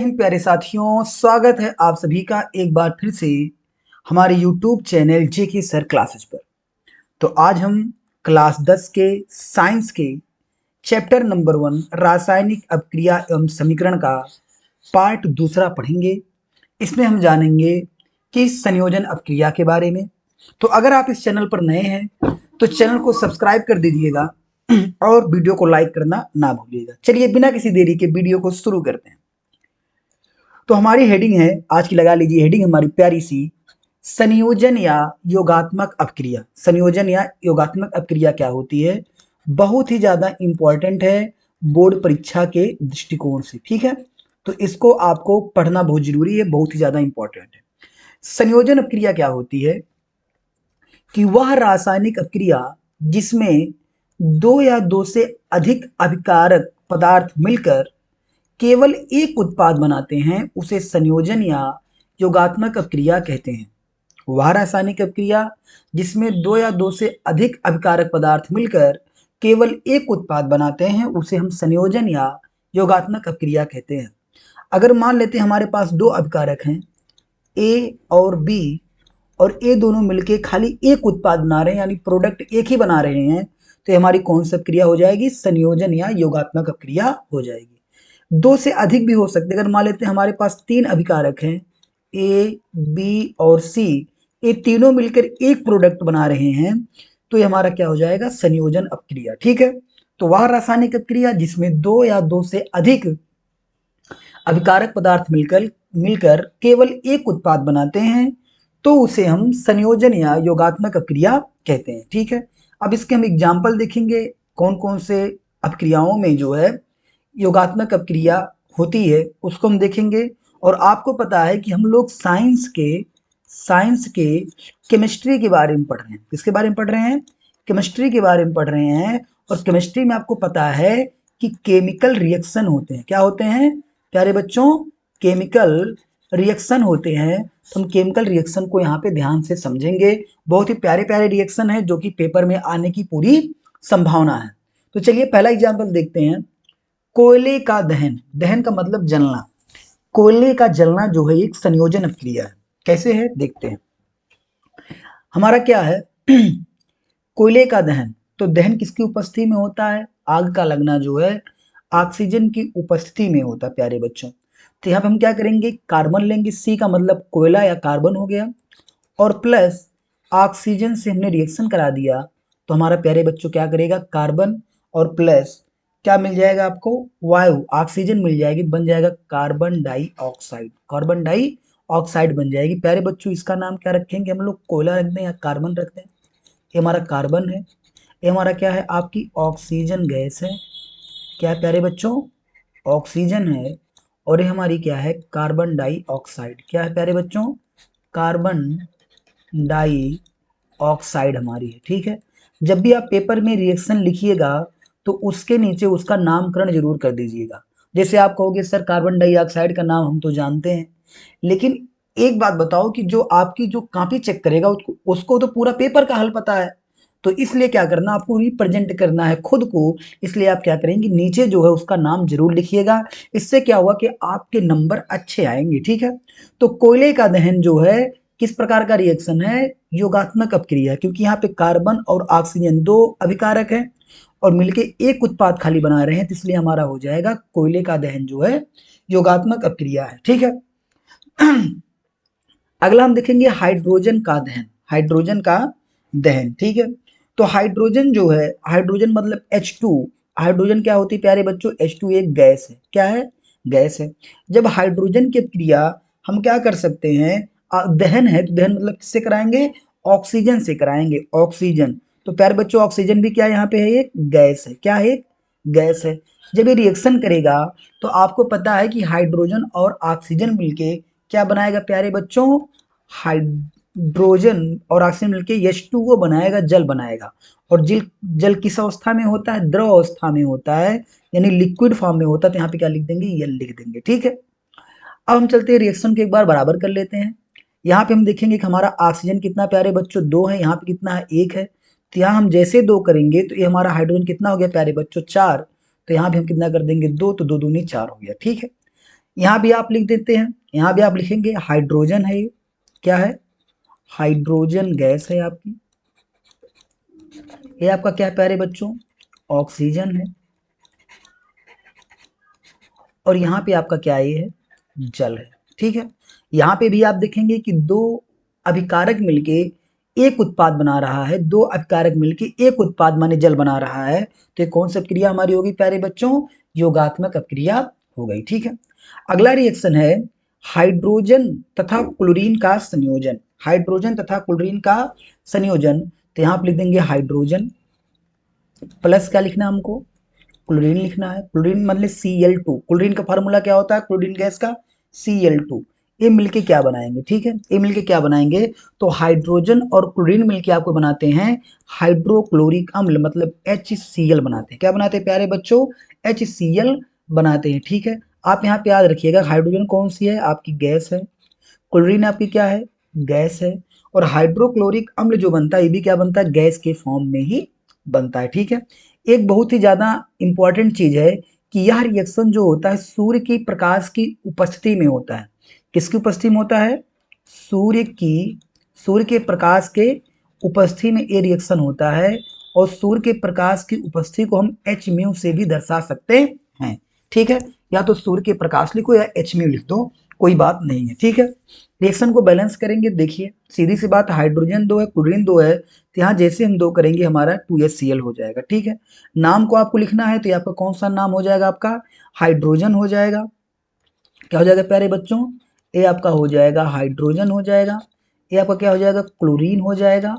प्यारे साथियों, स्वागत है आप सभी का एक बार फिर से हमारे YouTube चैनल जेके सर क्लासेस पर। तो आज हम क्लास 10 के साइंस के चैप्टर नंबर 1 रासायनिक अपक्रिया एवं समीकरण का पार्ट दूसरा पढ़ेंगे। इसमें हम जानेंगे कि संयोजन अपक्रिया के बारे में। तो अगर आप इस चैनल पर नए हैं तो चैनल को सब्सक्राइब कर दीजिएगा और वीडियो को लाइक करना ना भूलिएगा। चलिए बिना किसी देरी के वीडियो को शुरू करते हैं। तो हमारी हेडिंग है आज की, लगा लीजिए हेडिंग हमारी प्यारी सी, संयोजन या योगात्मक अपक्रिया। संयोजन या योगात्मक अपक्रिया क्या होती है, बहुत ही ज्यादा इंपॉर्टेंट है बोर्ड परीक्षा के दृष्टिकोण से। ठीक है, तो इसको आपको पढ़ना बहुत जरूरी है, बहुत ही ज्यादा इंपॉर्टेंट है। संयोजन अपक्रिया क्या होती है कि वह रासायनिक अपक्रिया जिसमें दो या दो से अधिक अभिकारक पदार्थ मिलकर केवल एक उत्पाद बनाते हैं उसे संयोजन या योगात्मक अपक्रिया कहते हैं। वह रासायनिक अपक्रिया जिसमें दो या दो से अधिक अभिकारक पदार्थ मिलकर केवल एक उत्पाद बनाते हैं उसे हम संयोजन या योगात्मक अपक्रिया कहते हैं। अगर मान लेते हैं हमारे पास दो अभिकारक हैं ए और बी, और ए दोनों मिलके खाली एक उत्पाद बना रहे हैं, यानी प्रोडक्ट एक ही बना रहे हैं, तो हमारी कौन सी अपक्रिया हो जाएगी, संयोजन या योगात्मक अपक्रिया हो जाएगी। दो से अधिक भी हो सकते, अगर मान लेते हैं हमारे पास तीन अभिकारक हैं ए बी और सी, ये तीनों मिलकर एक प्रोडक्ट बना रहे हैं, तो ये हमारा क्या हो जाएगा, संयोजन अपक्रिया। ठीक है, तो वह रासायनिक अपक्रिया जिसमें दो या दो से अधिक अभिकारक पदार्थ मिलकर मिलकर केवल एक उत्पाद बनाते हैं तो उसे हम संयोजन या योगात्मक अपक्रिया कहते हैं। ठीक है, अब इसके हम एग्जाम्पल देखेंगे कौन कौन से अपक्रियाओं में जो है योगात्मक अपक्रिया होती है उसको हम देखेंगे। और आपको पता है कि हम लोग साइंस के केमिस्ट्री के बारे में पढ़ रहे हैं। किसके बारे में पढ़ रहे हैं, केमिस्ट्री के बारे में पढ़ रहे हैं। और केमिस्ट्री में आपको पता है कि केमिकल रिएक्शन होते हैं। क्या होते हैं प्यारे बच्चों, केमिकल रिएक्शन होते हैं। तो हम केमिकल रिएक्शन को यहाँ पे ध्यान से समझेंगे। बहुत ही प्यारे प्यारे रिएक्शन है जो कि पेपर में आने की पूरी संभावना है। तो चलिए पहला एग्जाम्पल देखते हैं। कोयले का दहन, दहन का मतलब जलना, कोयले का जलना जो है एक संयोजन अपक्रिया है। कैसे है देखते हैं। हमारा क्या है कोयले का दहन, तो दहन किसकी उपस्थिति में होता है, आग का लगना जो है ऑक्सीजन की उपस्थिति में होता है प्यारे बच्चों। तो यहाँ पे हम क्या करेंगे, कार्बन लेंगे, सी का मतलब कोयला या कार्बन हो गया, और प्लस ऑक्सीजन से हमने रिएक्शन करा दिया, तो हमारा प्यारे बच्चों क्या करेगा, कार्बन और प्लस क्या मिल जाएगा आपको, वायु, ऑक्सीजन मिल जाएगी, बन जाएगा कार्बन डाइऑक्साइड। कार्बन डाइऑक्साइड बन जाएगी। प्यारे बच्चों इसका नाम क्या रखेंगे हम लोग, कोयला रख दें या कार्बन रख दें। ये हमारा कार्बन है, ये हमारा क्या है, आपकी ऑक्सीजन गैस है। क्या है प्यारे बच्चों, ऑक्सीजन है। और ये हमारी क्या है, कार्बन डाइऑक्साइड। क्या है प्यारे बच्चों, कार्बन डाइऑक्साइड हमारी है। ठीक है, जब भी आप पेपर में रिएक्शन लिखिएगा तो उसके नीचे उसका नामकरण जरूर कर दीजिएगा। जैसे आप कहोगे सर कार्बन डाइऑक्साइड का नाम हम तो जानते हैं, लेकिन एक बात बताओ कि जो आपकी जो कॉपी चेक करेगा उसको तो पूरा पेपर का हल पता है। तो इसलिए क्या करना, आपको रिप्रेजेंट करना है खुद को। इसलिए आप क्या करेंगे, नीचे जो है उसका नाम जरूर लिखिएगा। इससे क्या हुआ कि आपके नंबर अच्छे आएंगे। ठीक है, तो कोयले का दहन जो है किस प्रकार का रिएक्शन है, योगात्मक अपक्रिया, क्योंकि यहाँ पे कार्बन और ऑक्सीजन दो अभिकारक हैं और मिलके एक उत्पाद खाली बना रहे हैं, तो इसलिए हमारा हो जाएगा कोयले का दहन जो है योगात्मक अपक्रिया है। ठीक है, अगला हम देखेंगे हाइड्रोजन का दहन। हाइड्रोजन का दहन, ठीक है, तो हाइड्रोजन जो है, हाइड्रोजन मतलब H2। हाइड्रोजन क्या होती है प्यारे बच्चों, H2 एक गैस है। क्या है, गैस है। जब हाइड्रोजन की क्रिया हम क्या कर सकते हैं, दहन है, तो दहन मतलब किससे कराएंगे, ऑक्सीजन से कराएंगे, ऑक्सीजन। तो प्यारे बच्चों ऑक्सीजन भी क्या यहाँ पे है, एक गैस है। क्या है, एक गैस है। जब ये रिएक्शन करेगा तो आपको पता है कि हाइड्रोजन और ऑक्सीजन मिलके क्या बनाएगा प्यारे बच्चों, हाइड्रोजन और ऑक्सीजन मिलके H2O बनाएगा, जल बनाएगा। और जल जल किस अवस्था में होता है, द्रव अवस्था में होता है, यानी लिक्विड फॉर्म में होता है। तो यहाँ पे क्या लिख देंगे, ये लिख देंगे। ठीक है, अब हम चलते हैं रिएक्शन को एक बार बराबर कर लेते हैं। यहाँ पे हम देखेंगे कि हमारा ऑक्सीजन कितना प्यारे बच्चों, दो है, यहाँ पे कितना है, एक है। तो यहाँ हम जैसे दो करेंगे तो ये हमारा हाइड्रोजन कितना हो गया प्यारे बच्चों, चार। तो यहाँ भी हम कितना कर देंगे, दो, तो दो दूनी चार हो गया। ठीक है, यहाँ भी आप लिख देते हैं, यहाँ भी आप लिखेंगे हाइड्रोजन है, ये क्या है, हाइड्रोजन गैस है आपकी। ये आपका क्या है प्यारे बच्चों, ऑक्सीजन है। और यहाँ पे आपका क्या ये है, जल है। ठीक है, यहाँ पे भी आप देखेंगे कि दो अभिकारक मिलके एक उत्पाद बना रहा है, दो अभिकारक मिलके एक उत्पाद माने जल बना रहा है। तो ये कौन सी क्रिया हमारी होगी प्यारे बच्चों, योगात्मक अभिक्रिया हो गई। ठीक है, अगला रिएक्शन है हाइड्रोजन तथा क्लोरीन का संयोजन। हाइड्रोजन तथा क्लोरीन का संयोजन, तो यहाँ आप लिख देंगे हाइड्रोजन प्लस क्या लिखना है हमको, क्लोरीन लिखना है। क्लोरीन मतलब Cl2, क्लोरीन का फार्मूला क्या होता है क्लोरीन गैस का, Cl2। ये मिलके क्या बनाएंगे, ठीक है, ये मिलके क्या बनाएंगे, तो हाइड्रोजन और क्लोरीन मिलके आपको बनाते हैं हाइड्रोक्लोरिक अम्ल, मतलब HCl बनाते हैं। क्या बनाते हैं प्यारे बच्चों, HCl बनाते हैं। ठीक है, आप यहाँ पे याद रखिएगा हाइड्रोजन कौन सी है, आपकी गैस है, क्लोरीन आपकी क्या है, गैस है, और हाइड्रोक्लोरिक अम्ल जो बनता है ये भी क्या बनता है, गैस के फॉर्म में ही बनता है। ठीक है, एक बहुत ही ज़्यादा इंपॉर्टेंट चीज़ है कि यह रिएक्शन जो होता है सूर्य की प्रकाश की उपस्थिति में होता है। किसकी उपस्थिति में होता है, सूर्य के प्रकाश के उपस्थिति में ये रिएक्शन होता है। और सूर्य के प्रकाश की उपस्थिति को हम एच म्यू से भी दर्शा सकते हैं। ठीक है, या तो सूर्य के प्रकाश लिखो या एच म्यू लिख दो, कोई बात नहीं है। ठीक है, रिएक्शन को बैलेंस करेंगे, देखिए सीधी सी बात, हाइड्रोजन 2 है क्लोरीन 2 है, तो यहाँ जैसे हम 2 करेंगे हमारा 2HCl हो जाएगा। ठीक है, नाम को आपको लिखना है तो ये आपका कौन सा नाम हो जाएगा, आपका हाइड्रोजन हो जाएगा। क्या हो जाएगा प्यारे बच्चों, ये आपका हो जाएगा हाइड्रोजन हो जाएगा, ये आपका क्या हो जाएगा, क्लोरीन हो जाएगा।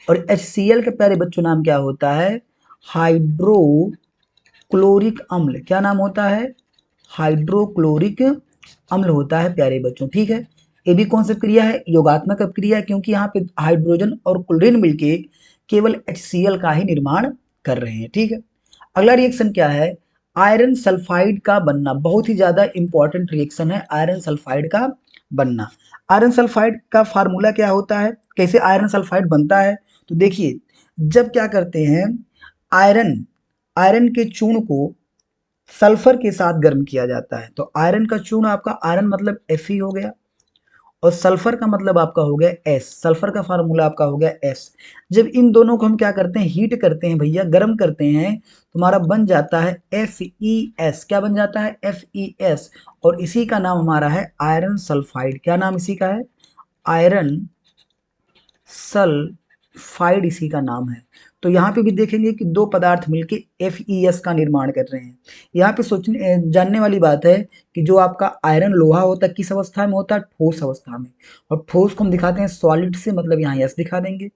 और HCl के प्यारे बच्चों नाम क्या होता है, हाइड्रोक्लोरिक अम्ल। क्या नाम होता है, हाइड्रोक्लोरिक अम्ल होता है प्यारे बच्चों। ठीक है, ये भी कौन सी क्रिया है, योगात्मक अभिक्रिया है, क्योंकि यहाँ पे हाइड्रोजन और क्लोरीन मिलके केवल HCl का ही निर्माण कर रहे हैं। ठीक है, अगला रिएक्शन क्या है, आयरन सल्फाइड का बनना। बहुत ही ज्यादा इंपॉर्टेंट रिएक्शन है आयरन सल्फाइड का बनना। आयरन सल्फाइड का फार्मूला क्या होता है, कैसे आयरन सल्फाइड बनता है, तो देखिए जब क्या करते हैं, आयरन आयरन के चूर्ण को सल्फर के साथ गर्म किया जाता है, तो आयरन का चूर्ण आपका, आयरन मतलब Fe हो गया, और सल्फर का मतलब आपका हो गया S, सल्फर का फार्मूला आपका हो गया S। जब इन दोनों को हम क्या करते हैं, हीट करते हैं भैया, गर्म करते हैं, तुम्हारा बन जाता है FeS। क्या बन जाता है, FeS। और इसी का नाम हमारा है आयरन सल्फाइड। क्या नाम इसी का है, आयरन सल्फाइड इसी का नाम है। तो यहाँ पे भी देखेंगे कि दो पदार्थ मिलके FeS का निर्माण कर रहे हैं। यहाँ पे सोचने जानने वाली बात है कि जो आपका आयरन लोहा होता है किस अवस्था में होता है, ठोस अवस्था में। और ठोस को हम दिखाते हैं सॉलिड से, मतलब यहाँ यस दिखा देंगे।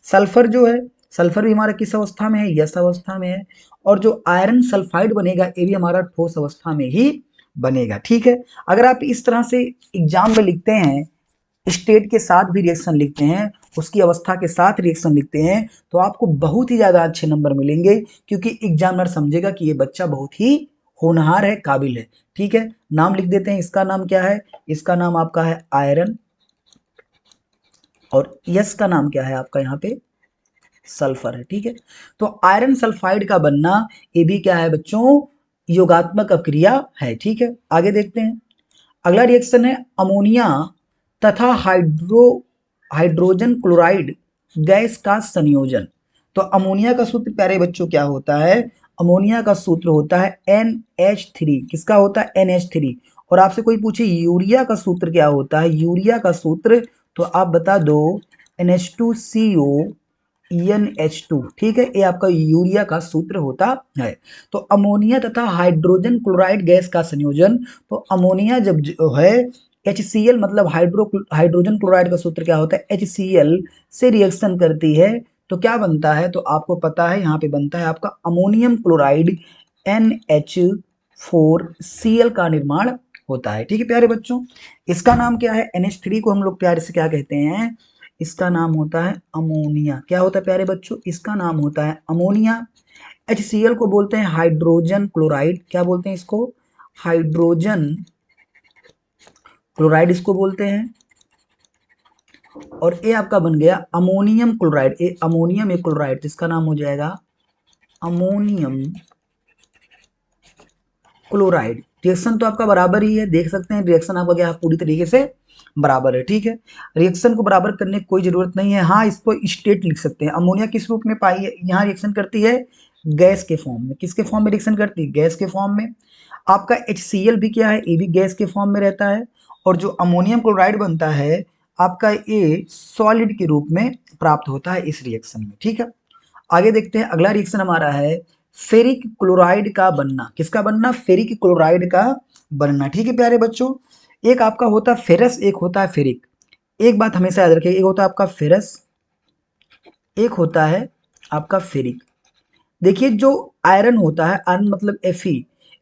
सल्फर जो है, सल्फर भी हमारा किस अवस्था में है, यस अवस्था में है। और जो आयरन सल्फाइड बनेगा ये भी हमारा ठोस अवस्था में ही बनेगा। ठीक है, अगर आप इस तरह से एग्जाम में लिखते हैं, स्टेट के साथ भी रिएक्शन लिखते हैं, उसकी अवस्था के साथ रिएक्शन लिखते हैं, तो आपको बहुत ही ज़्यादा अच्छे नंबर मिलेंगे, क्योंकि एग्जामिनर समझेगा कि ये बच्चा बहुत ही होनहार है, काबिल है। ठीक है, नाम लिख देते हैं, इसका नाम क्या है, इसका नाम आपका है आयरन, और यस का नाम क्या है आपका यहाँ पे सल्फर है। ठीक है, तो आयरन सल्फाइड का बनना ये भी क्या है बच्चों, योगात्मक अभिक्रिया है। ठीक है, आगे देखते हैं, अगला रिएक्शन है अमोनिया तथा हाइड्रोजन क्लोराइड गैस का संयोजन। तो अमोनिया का सूत्र प्यारे बच्चों क्या होता है, अमोनिया का सूत्र होता है NH3। किसका होता है, NH3। और आपसे कोई पूछे यूरिया का सूत्र क्या होता है, यूरिया का सूत्र तो आप बता दो NH2CO NH2। ठीक है, ये आपका यूरिया का सूत्र होता है। तो अमोनिया तथा हाइड्रोजन क्लोराइड गैस का संयोजन, तो अमोनिया जब जो है HCl मतलब हाइड्रोजन क्लोराइड का सूत्र क्या होता है, HCl से रिएक्शन करती है, तो क्या बनता है, तो आपको पता है यहाँ पे बनता है आपका अमोनियम क्लोराइड NH4Cl का निर्माण होता है। ठीक है प्यारे बच्चों, इसका नाम क्या है, NH3 को हम लोग प्यारे से क्या कहते हैं, इसका नाम होता है अमोनिया। क्या होता है प्यारे बच्चों, इसका नाम होता है अमोनिया। HCl को बोलते हैं हाइड्रोजन क्लोराइड। क्या बोलते हैं इसको, हाइड्रोजन क्लोराइड इसको बोलते हैं। और ये आपका बन गया अमोनियम क्लोराइड, ये अमोनियम एक क्लोराइड, जिसका नाम हो जाएगा अमोनियम क्लोराइड। रिएक्शन तो आपका बराबर ही है, देख सकते हैं रिएक्शन आपका क्या है, पूरी तरीके से बराबर है। ठीक है, रिएक्शन को बराबर करने की कोई जरूरत नहीं है। हाँ, इसको स्टेट लिख सकते हैं। अमोनिया किस रूप में पाई है, यहाँ रिएक्शन करती है गैस के फॉर्म में। किसके फॉर्म में रिएक्शन करती है, गैस के फॉर्म में। आपका HCl भी क्या है, ये भी गैस के फॉर्म में रहता है। और जो अमोनियम क्लोराइड बनता है आपका, ये सॉलिड के रूप में प्राप्त होता है इस रिएक्शन में। ठीक है, आगे देखते हैं। अगला रिएक्शन हमारा है फेरिक क्लोराइड का बनना। किसका बनना, फेरिक क्लोराइड का बनना। ठीक है प्यारे बच्चों, एक आपका होता है फेरस, एक होता है फेरिक। एक बात हमेशा याद रखिए, एक होता है आपका फेरस, एक होता है आपका फेरिक। देखिए जो आयरन होता है, आयरन मतलब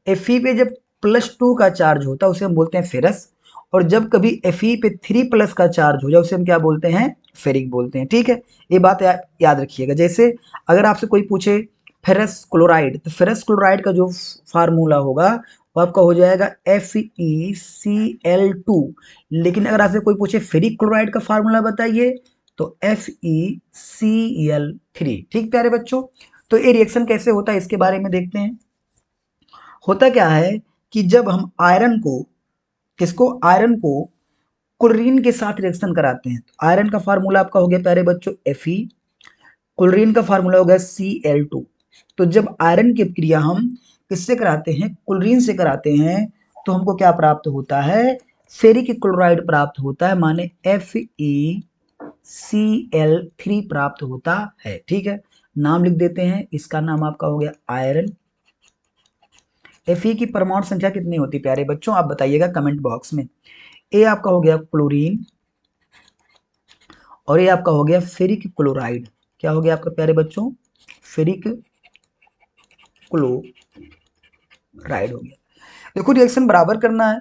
Fe पे जब +2 का चार्ज होता है उसे हम बोलते हैं फेरस। और जब कभी Fe पे 3+ का चार्ज हो जाए उसे हम क्या बोलते हैं, फेरिक बोलते हैं। ठीक है, ये बात याद रखिएगा। जैसे अगर आपसे कोई पूछे फेरस क्लोराइड, तो फेरस क्लोराइड का जो फार्मूला होगा वो आपका हो जाएगा FeCl2। लेकिन अगर आपसे कोई पूछे फेरिक क्लोराइड का फार्मूला बताइए, तो FeCl3। ठीक प्यारे बच्चों, तो ये रिएक्शन कैसे होता है इसके बारे में देखते हैं। होता क्या है कि जब हम आयरन को, किसको, आयरन को क्लोरीन के साथ रिएक्शन कराते हैं, तो आयरन का फार्मूला आपका हो गया प्यारे बच्चों Fe, क्लोरीन का फार्मूला हो गया Cl2। तो जब आयरन की क्रिया हम किससे कराते हैं, क्लोरीन से कराते हैं, तो हमको क्या प्राप्त होता है, फेरिक क्लोराइड प्राप्त होता है, माने FeCl3 प्राप्त होता है। ठीक है, नाम लिख देते हैं, इसका नाम आपका हो गया आयरन। Fe की परमाणु संख्या कितनी होती है प्यारे बच्चों, आप बताइएगा कमेंट बॉक्स में। ए आपका हो गया क्लोरीन, और ये आपका हो गया फेरिक क्लोराइड। क्या हो गया आपका प्यारे बच्चों, फेरिक क्लोराइड हो गया। देखो रिएक्शन बराबर करना है,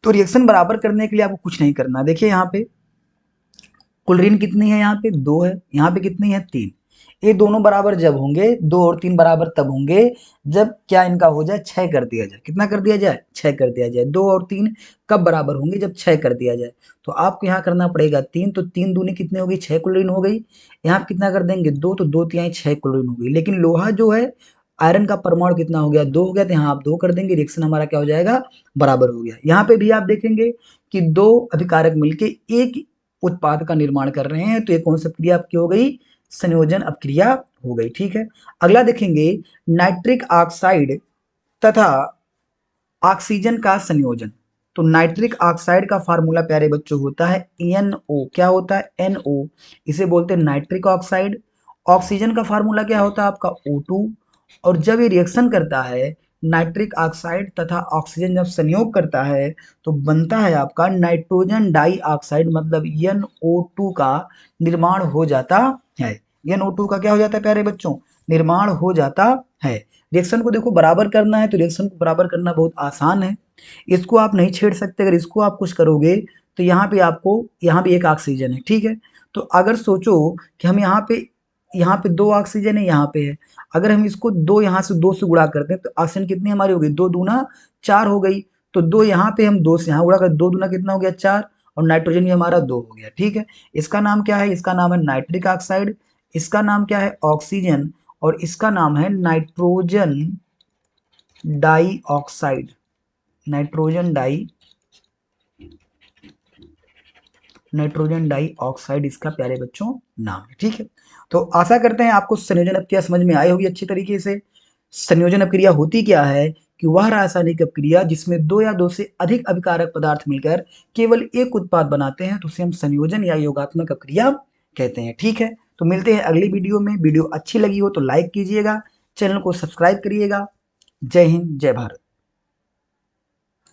तो रिएक्शन बराबर करने के लिए आपको कुछ नहीं करना। देखिए यहाँ पे क्लोरीन कितनी है, यहाँ पे 2 है, यहाँ पे कितनी है 3। ये दोनों बराबर जब होंगे, 2 और 3 बराबर तब होंगे जब क्या इनका हो जाए, 6 कर दिया जाए। कितना कर दिया जाए, 6 कर दिया जाए। 2 और 3 कब बराबर होंगे, जब 6 कर दिया जाए। तो आपको यहाँ करना पड़ेगा 3, तो 3 दूनी कितनी हो गई, 6 क्लोरीन हो गई। यहाँ पे कितना कर देंगे 2, तो 2 तिहाई 6 क्लोरीन हो गई। लेकिन लोहा जो है, आयरन का परमाणु कितना हो गया, 2 हो गया, तो यहाँ आप 2 कर देंगे, रिएक्शन हमारा क्या हो जाएगा, बराबर हो गया। यहाँ पे भी आप देखेंगे कि 2 अभिकारक मिलके एक उत्पाद का निर्माण कर रहे हैं, तो ये कौन सी क्रिया आपकी हो गई, संयोजन अपक्रिया हो गई। ठीक है, अगला देखेंगे नाइट्रिक ऑक्साइड तथा ऑक्सीजन का संयोजन। तो नाइट्रिक ऑक्साइड का फार्मूला प्यारे बच्चों होता है NO। क्या होता है, NO, इसे बोलते हैं नाइट्रिक ऑक्साइड। ऑक्सीजन का फार्मूला क्या होता है आपका O2। और जब ये रिएक्शन करता है, नाइट्रिक ऑक्साइड तथा ऑक्सीजन जब संयोग करता है, तो बनता है आपका नाइट्रोजन डाइऑक्साइड, मतलब NO2 का निर्माण हो जाता है। NO2 का क्या हो जाता है प्यारे बच्चों, निर्माण हो जाता है। रिएक्शन को देखो बराबर करना है, तो रिएक्शन को बराबर करना बहुत आसान है। इसको आप नहीं छेड़ सकते, अगर इसको आप कुछ करोगे तो यहाँ पे आपको, यहाँ भी एक ऑक्सीजन है। ठीक है, तो अगर सोचो कि हम यहाँ पे 2 ऑक्सीजन है, यहाँ पे है, अगर हम इसको 2 यहाँ से 2 से गुणा करते हैं, तो ऑक्सीजन कितनी हमारी हो गई, 2 दूना 4 हो गई। तो 2 यहाँ पे हम 2 से यहाँ गुणा कर, 2 दूना कितना हो गया 4, और नाइट्रोजन भी हमारा 2 हो गया। ठीक है, इसका नाम क्या है, इसका नाम है नाइट्रिक ऑक्साइड, इसका नाम क्या है ऑक्सीजन, और इसका नाम है नाइट्रोजन डाइऑक्साइड। नाइट्रोजन डाइऑक्साइड इसका प्यारे बच्चों नाम है। ठीक है, तो आशा करते हैं आपको संयोजन अपक्रिया समझ में आई होगी अच्छी तरीके से। संयोजन अपक्रिया होती क्या है, कि वह रासायनिक अपक्रिया जिसमें 2 या 2 से अधिक अभिकारक पदार्थ मिलकर केवल एक उत्पाद बनाते हैं, तो उसे हम संयोजन या योगात्मक अपक्रिया कहते हैं। ठीक है, तो मिलते हैं अगली वीडियो में। वीडियो अच्छी लगी हो तो लाइक कीजिएगा, चैनल को सब्सक्राइब करिएगा। जय हिंद, जय भारत।